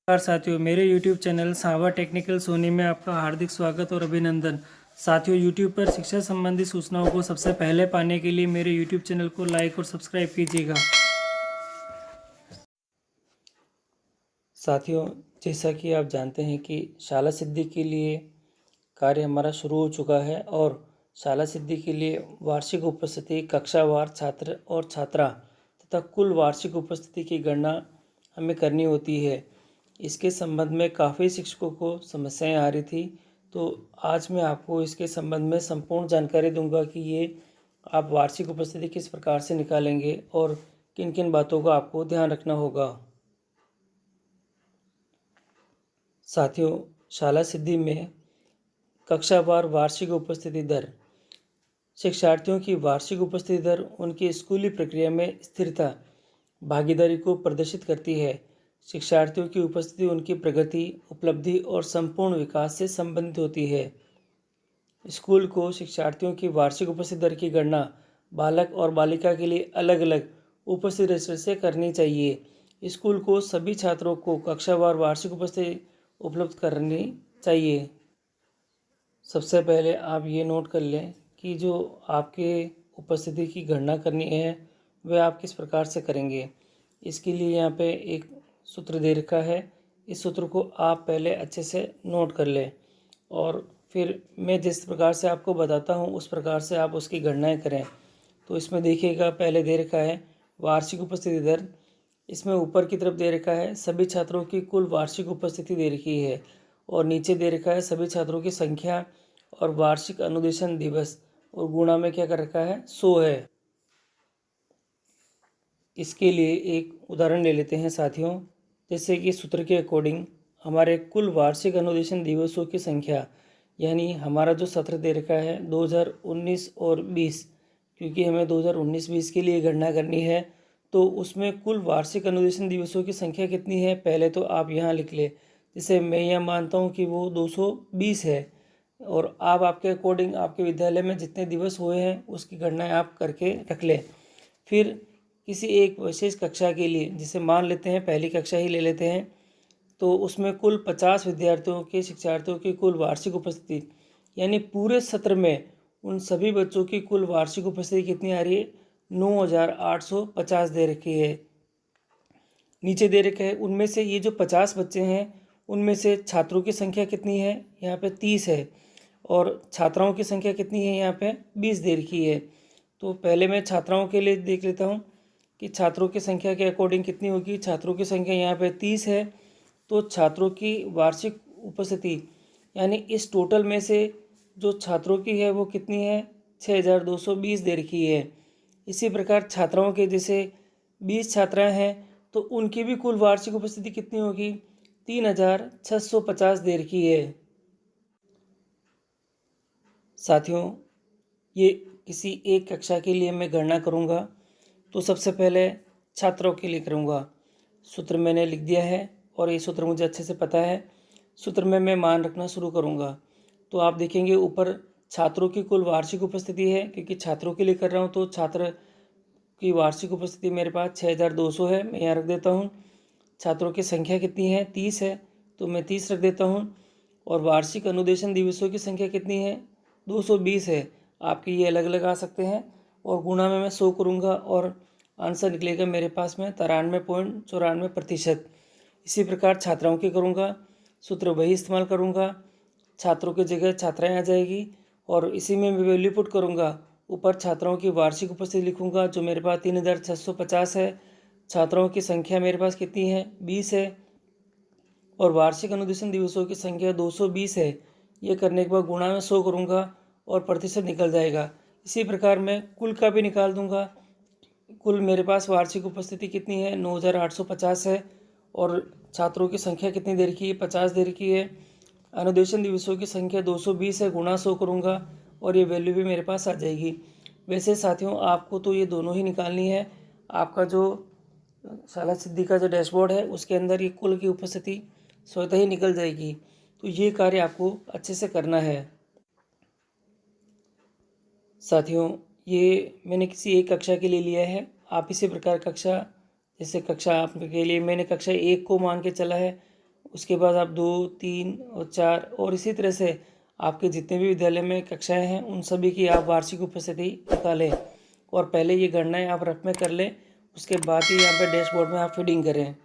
नमस्कार साथियों, मेरे YouTube चैनल सावा टेक्निकल सोनी में आपका हार्दिक स्वागत और अभिनंदन। साथियों, YouTube पर शिक्षा संबंधी सूचनाओं को सबसे पहले पाने के लिए मेरे YouTube चैनल को लाइक और सब्सक्राइब कीजिएगा। साथियों, जैसा कि आप जानते हैं कि शाला सिद्धि के लिए कार्य हमारा शुरू हो चुका है और शाला सिद्धि के लिए वार्षिक उपस्थिति, कक्षावार छात्र और छात्रा तथा कुल वार्षिक उपस्थिति की गणना हमें करनी होती है। इसके संबंध में काफ़ी शिक्षकों को समस्याएं आ रही थी, तो आज मैं आपको इसके संबंध में संपूर्ण जानकारी दूंगा कि ये आप वार्षिक उपस्थिति किस प्रकार से निकालेंगे और किन किन बातों का आपको ध्यान रखना होगा। साथियों, शाला सिद्धि में कक्षावार वार्षिक उपस्थिति दर शिक्षार्थियों की वार्षिक उपस्थिति दर उनकी स्कूली प्रक्रिया में स्थिरता, भागीदारी को प्रदर्शित करती है। शिक्षार्थियों की उपस्थिति उनकी प्रगति, उपलब्धि और संपूर्ण विकास से संबंधित होती है। स्कूल को शिक्षार्थियों की वार्षिक उपस्थिति दर की गणना बालक और बालिका के लिए अलग अलग उपस्थिति रजिस्टर से करनी चाहिए। स्कूल को सभी छात्रों को कक्षावार वार्षिक उपस्थिति उपलब्ध करनी चाहिए। सबसे पहले आप ये नोट कर लें कि जो आपके उपस्थिति की गणना करनी है वह आप किस प्रकार से करेंगे। इसके लिए यहाँ पे एक सूत्र दे रखा है। इस सूत्र को आप पहले अच्छे से नोट कर लें और फिर मैं जिस प्रकार से आपको बताता हूँ उस प्रकार से आप उसकी गणनाएं करें। तो इसमें देखिएगा, पहले दे रखा है वार्षिक उपस्थिति दर। इसमें ऊपर की तरफ दे रखा है सभी छात्रों की कुल वार्षिक उपस्थिति दे रखी है और नीचे दे रखा है सभी छात्रों की संख्या और वार्षिक अनुदेशन दिवस और गुणा में क्या कर रखा है 100 है। इसके लिए एक उदाहरण ले लेते हैं साथियों। जैसे कि सूत्र के अकॉर्डिंग हमारे कुल वार्षिक अनुदेशन दिवसों की संख्या, यानी हमारा जो सत्र दे रखा है 2019 और 20, क्योंकि हमें 2019-20 के लिए गणना करनी है, तो उसमें कुल वार्षिक अनुदेशन दिवसों की संख्या कितनी है पहले तो आप यहाँ लिख ले। जैसे मैं यह मानता हूँ कि वो 220 है और आप आपके अकॉर्डिंग आपके विद्यालय में जितने दिवस हुए हैं उसकी गणना आप करके रख लें। फिर किसी एक विशेष कक्षा के लिए, जिसे मान लेते हैं पहली कक्षा ही ले लेते हैं, तो उसमें कुल 50 विद्यार्थियों के शिक्षार्थियों की कुल वार्षिक उपस्थिति, यानी पूरे सत्र में उन सभी बच्चों की कुल वार्षिक उपस्थिति कितनी आ रही है 9850 दे रखी है। नीचे दे रखा है उनमें से ये जो 50 बच्चे हैं उनमें से छात्रों की संख्या कितनी है, यहाँ पे 30 है और छात्राओं की संख्या कितनी है, यहाँ पे 20 दे रखी है। तो पहले मैं छात्राओं के लिए देख लेता हूँ कि छात्रों की संख्या के अकॉर्डिंग कितनी होगी। छात्रों की संख्या यहाँ पे 30 है, तो छात्रों की वार्षिक उपस्थिति यानी इस टोटल में से जो छात्रों की है वो कितनी है 6220 दे रखी है। इसी प्रकार छात्राओं के जैसे 20 छात्राएं हैं तो उनकी भी कुल वार्षिक उपस्थिति कितनी होगी 3650 दे रखी है। साथियों, ये किसी एक कक्षा के लिए मैं गणना करूँगा तो सबसे पहले छात्रों के लिए करूँगा। सूत्र मैंने लिख दिया है और ये सूत्र मुझे अच्छे से पता है। सूत्र में मैं मान रखना शुरू करूँगा तो आप देखेंगे ऊपर छात्रों की कुल वार्षिक उपस्थिति है, क्योंकि छात्रों के लिए कर रहा हूँ तो छात्र की वार्षिक उपस्थिति मेरे पास 6200 है, मैं यहाँ रख देता हूँ। छात्रों की संख्या कितनी है 30 है, तो मैं 30 रख देता हूँ और वार्षिक अनुदेशन दिवसों की संख्या कितनी है 220 है। आपके ये अलग अलग आ सकते हैं और गुणा में मैं 100 करूँगा और आंसर निकलेगा मेरे पास में 93.94%। इसी प्रकार छात्राओं की करूँगा, सूत्र वही इस्तेमाल करूँगा, छात्रों की जगह छात्राएं आ जाएगी और इसी में मैं वैल्यू पुट करूँगा। ऊपर छात्राओं की वार्षिक उपस्थिति लिखूँगा जो मेरे पास 3650 है। छात्राओं की संख्या मेरे पास कितनी है 20 है और वार्षिक अनुदेशन दिवसों की संख्या 220 है। ये करने के बाद गुणा में 100 करूँगा और प्रतिशत निकल जाएगा। इसी प्रकार मैं कुल का भी निकाल दूँगा। कुल मेरे पास वार्षिक उपस्थिति कितनी है 9850 है और छात्रों की संख्या कितनी दे रखी है 50 दे रखी है। अनुदेशन दिवसों की संख्या 220 है, गुणा 100 करूँगा और ये वैल्यू भी मेरे पास आ जाएगी। वैसे साथियों, आपको तो ये दोनों ही निकालनी है। आपका जो शाला सिद्धि का जो डैशबोर्ड है उसके अंदर ये कुल की उपस्थिति स्वतः ही निकल जाएगी। तो ये कार्य आपको अच्छे से करना है। साथियों, ये मैंने किसी एक कक्षा के लिए लिया है। आप इसी प्रकार कक्षा, जैसे कक्षा आपके लिए मैंने कक्षा 1 को मान के चला है, उसके बाद आप 2, 3 और 4 और इसी तरह से आपके जितने भी विद्यालय में कक्षाएं हैं उन सभी की आप वार्षिक उपस्थिति निकालें और पहले ये गणनाएं आप रफ में कर लें। उसके बाद ही यहाँ पे डैशबोर्ड में आप फीडिंग करें।